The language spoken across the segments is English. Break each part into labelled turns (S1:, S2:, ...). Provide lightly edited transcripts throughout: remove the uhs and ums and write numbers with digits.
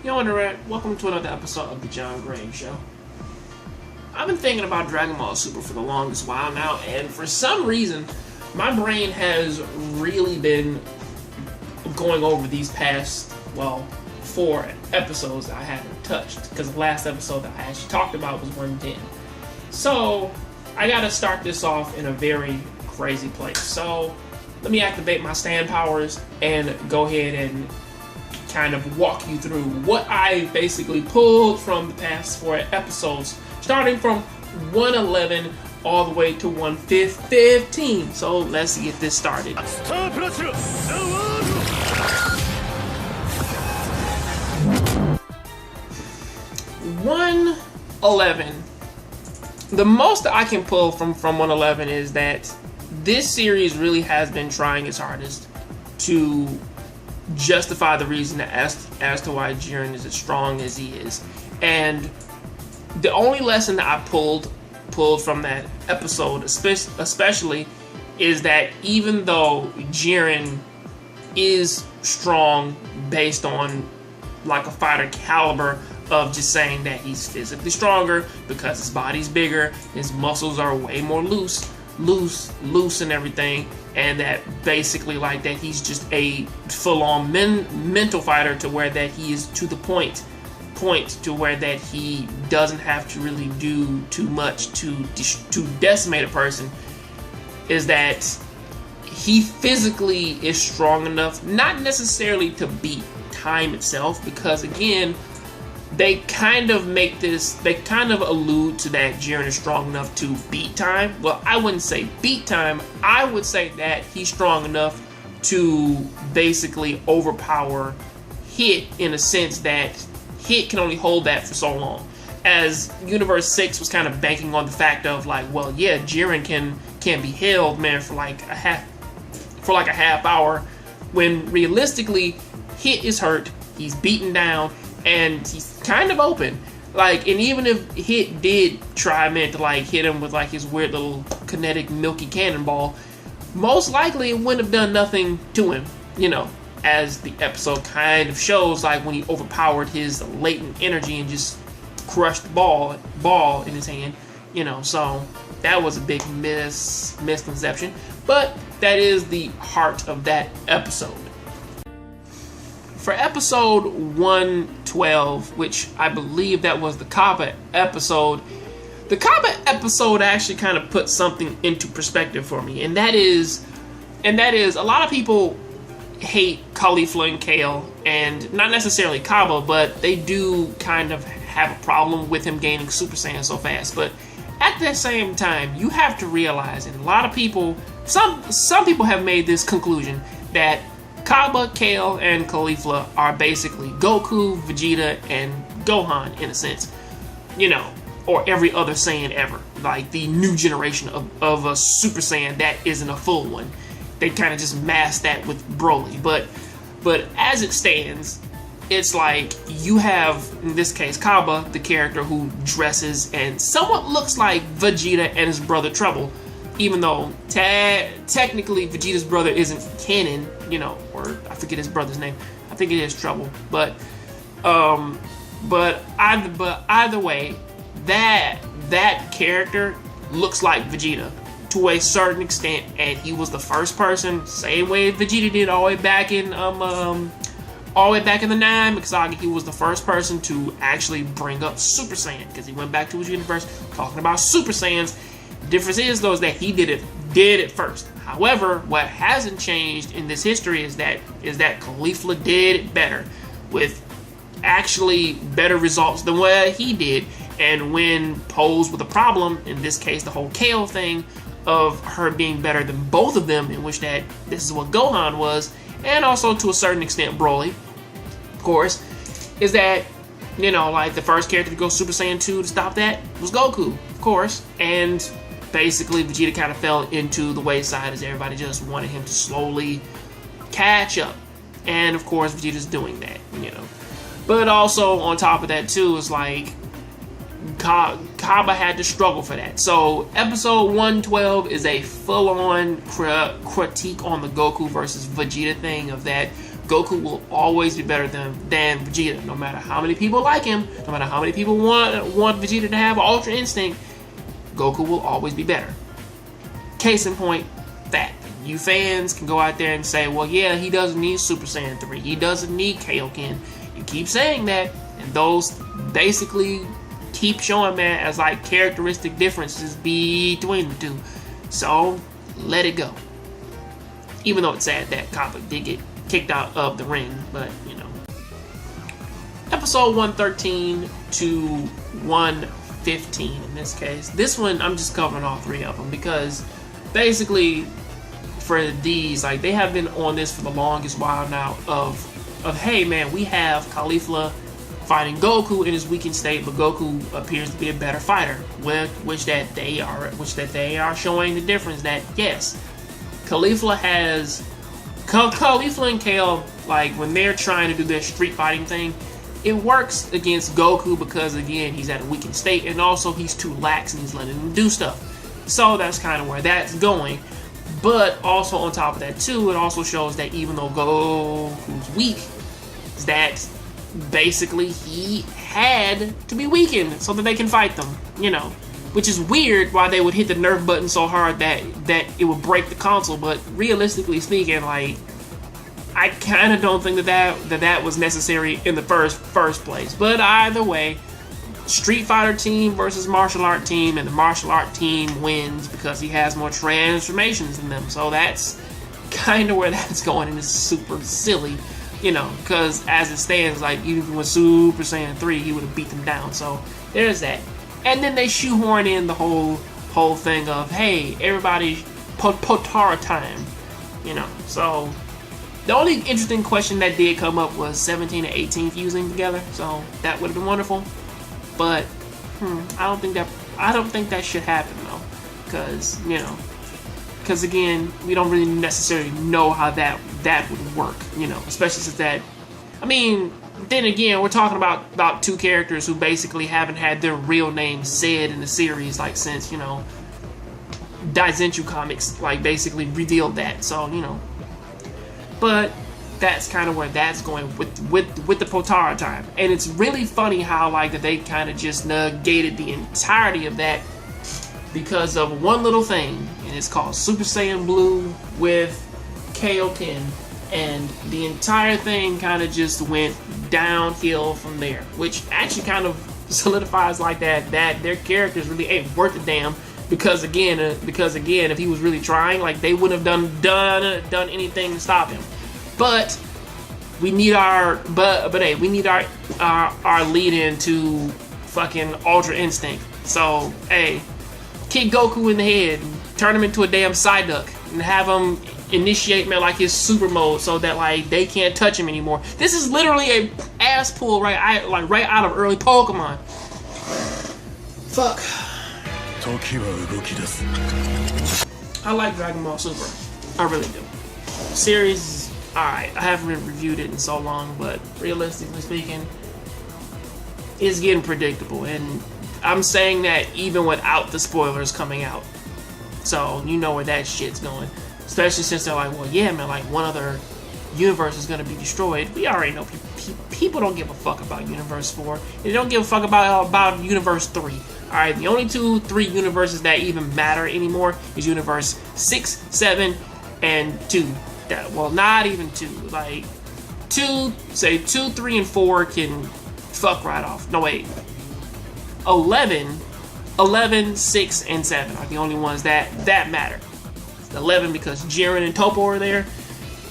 S1: Yo, Internet, welcome to another episode of the Jongravesshow. I've been thinking about Dragon Ball Super for the longest while now, and for some reason, my brain has really been going over these past, 4 episodes that I haven't touched, because the last episode that I actually talked about was 110. So, I gotta start this off in a very crazy place. So, let me activate my stand powers and go ahead and kind of walk you through what I basically pulled from the past 4 episodes, starting from 111 all the way to 115. So let's get this started. 111. The most I can pull from 111 is that this series really has been trying its hardest to justify the reason as to why Jiren is as strong as he is. And the only lesson that I pulled from that episode especially is that even though Jiren is strong based on like a fighter caliber of just saying that he's physically stronger because his body's bigger, his muscles are way more loose and everything, and that basically like that he's just a full-on mental fighter to where that he is to the point to where that he doesn't have to really do too much to decimate a person, is that he physically is strong enough, not necessarily to beat time itself, because again, they kind of allude to that Jiren is strong enough to beat time. Well, I wouldn't say beat time. I would say that he's strong enough to basically overpower Hit, in a sense that Hit can only hold that for so long. As Universe 6 was kind of banking on the fact of like, well, yeah, Jiren can be held, man, for like a half hour, when realistically Hit is hurt, he's beaten down, and he's kind of open. Like, and even if Hit did try, man, to like hit him with like his weird little kinetic milky cannonball, most likely it wouldn't have done nothing to him, as the episode kind of shows, like when he overpowered his latent energy and just crushed the ball in his hand, so that was a big misconception, but that is the heart of that episode. For episode 112, which I believe that was the Kappa episode, the Kappa episode actually kind of put something into perspective for me, and that is a lot of people hate Caulifla and Kale, and not necessarily Kappa, but they do kind of have a problem with him gaining Super Saiyan so fast. But at the same time, you have to realize, and a lot of people, some people have made this conclusion, that Kaba, Kale, and Caulifla are basically Goku, Vegeta, and Gohan in a sense, or every other Saiyan ever, like the new generation of a Super Saiyan that isn't a full one. They kind of just mask that with Broly, but as it stands, it's like you have, in this case, Kaba, the character who dresses and somewhat looks like Vegeta and his brother Trouble, even though technically Vegeta's brother isn't canon, or I forget his brother's name. I think it is Trouble. But either way, that character looks like Vegeta to a certain extent, and he was the first person, same way Vegeta did all the way back in the 9 Mikasagi. He was the first person to actually bring up Super Saiyan, because he went back to his universe talking about Super Saiyans. The difference is though is that he did it first. However, what hasn't changed in this history is that Caulifla did it better, with actually better results than what he did. And when posed with a problem, in this case the whole Kale thing of her being better than both of them, in which that this is what Gohan was, and also to a certain extent Broly, of course, is that like the first character to go Super Saiyan 2 to stop that was Goku, of course, and basically Vegeta kind of fell into the wayside as everybody just wanted him to slowly catch up, and of course Vegeta's doing that, but also on top of that too is like Kaba had to struggle for that. So episode 112 is a full-on critique on the Goku versus Vegeta thing, of that Goku will always be better than Vegeta. No matter how many people like him, no matter how many people want Vegeta to have Ultra Instinct, Goku will always be better. Case in point, that. You fans can go out there and say, well, yeah, he doesn't need Super Saiyan 3. He doesn't need Kaioken. You keep saying that, and those basically keep showing, man, as like characteristic differences between the two. So, let it go. Even though it's sad that Conflict did get kicked out of the ring, but, you know. Episode 113 to 115 in this case. This one, I'm just covering all three of them because basically for these, like, they have been on this for the longest while now of hey, man, we have Caulifla fighting Goku in his weakened state, but Goku appears to be a better fighter, which they are showing the difference that, yes, Caulifla and Kale, like, when they're trying to do their street fighting thing, it works against Goku because, again, he's at a weakened state, and also he's too lax and he's letting him do stuff. So that's kind of where that's going. But also on top of that too, it also shows that even though Goku's weak, that basically he had to be weakened so that they can fight them, you know. Which is weird why they would hit the nerf button so hard that it would break the console, but realistically speaking, like, I kind of don't think that was necessary in the first place. But either way, Street Fighter team versus martial art team, and the martial art team wins because he has more transformations than them. So that's kind of where that's going, and it's super silly, you know, because as it stands, like, even with Super Saiyan 3, he would have beat them down. So there's that. And then they shoehorn in the whole thing of, hey, everybody, Potara time, you know. So the only interesting question that did come up was 17 and 18 fusing together. So that would have been wonderful. But I don't think that should happen though, because, you know, because again, we don't really necessarily know how that would work, you know, especially since that, I mean, then again, we're talking about two characters who basically haven't had their real names said in the series, like, since, you know, Daizenshuu Comics, like, basically revealed that. So, you know, but that's kind of where that's going with the Potara time. And it's really funny how, like, that they kind of just negated the entirety of that because of one little thing, and it's called Super Saiyan Blue with Kaioken, and the entire thing kind of just went downhill from there, which actually kind of solidifies like that their characters really ain't worth a damn, because again, if he was really trying, like, they wouldn't have done anything to stop him. But we need our lead in to fucking Ultra Instinct. So, hey, kick Goku in the head, turn him into a damn Psyduck, and have him initiate, man, like, his super mode so that, like, they can't touch him anymore. This is literally a ass pull right out of early Pokemon. Fuck. I like Dragon Ball Super. I really do. Series, alright. I haven't reviewed it in so long, but realistically speaking, it's getting predictable, and I'm saying that even without the spoilers coming out. So you know where that shit's going. Especially since they're like, well, yeah, man, like, one other universe is going to be destroyed. We already know people don't give a fuck about Universe 4. They don't give a fuck about Universe 3. Alright, the only 3 universes that even matter anymore is Universe 6, 7, and 2. Well, not even 2. Like, 2, 3, and 4 can fuck right off. No, wait. 11, 6, and 7 are the only ones that matter. 11 because Jiren and Toppo are there.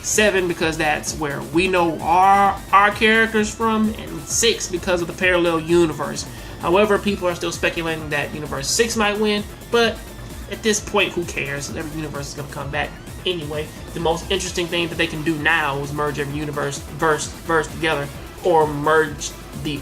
S1: 7 because that's where we know our characters from, and 6 because of the parallel universe. However, people are still speculating that Universe 6 might win, but at this point, who cares? Every universe is going to come back anyway. The most interesting thing that they can do now is merge every universe verse together, or merge the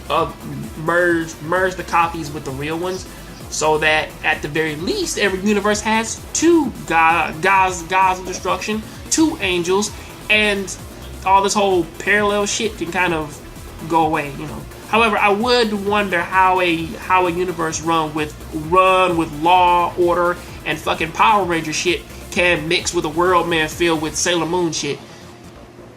S1: copies with the real ones, so that at the very least every universe has 2 gods of destruction, 2 angels, and all this whole parallel shit can kind of go away, you know. However, I would wonder how a universe run with Law, Order, and fucking Power Ranger shit can mix with a world, man, filled with Sailor Moon shit.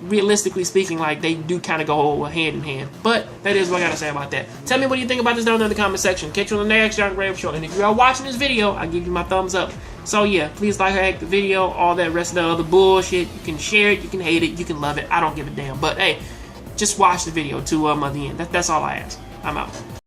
S1: realistically speaking, like, they do kind of go hand in hand. But that is what I gotta say about that. Tell me what you think about this down there in the comment section. Catch you on the next Jongravesshow. And if you are watching this video, I'll give you my thumbs up. So yeah, please like the video, all that rest of the other bullshit. You can share it, you can hate it, you can love it. I don't give a damn. But hey, just watch the video to the end. That's all I ask. I'm out.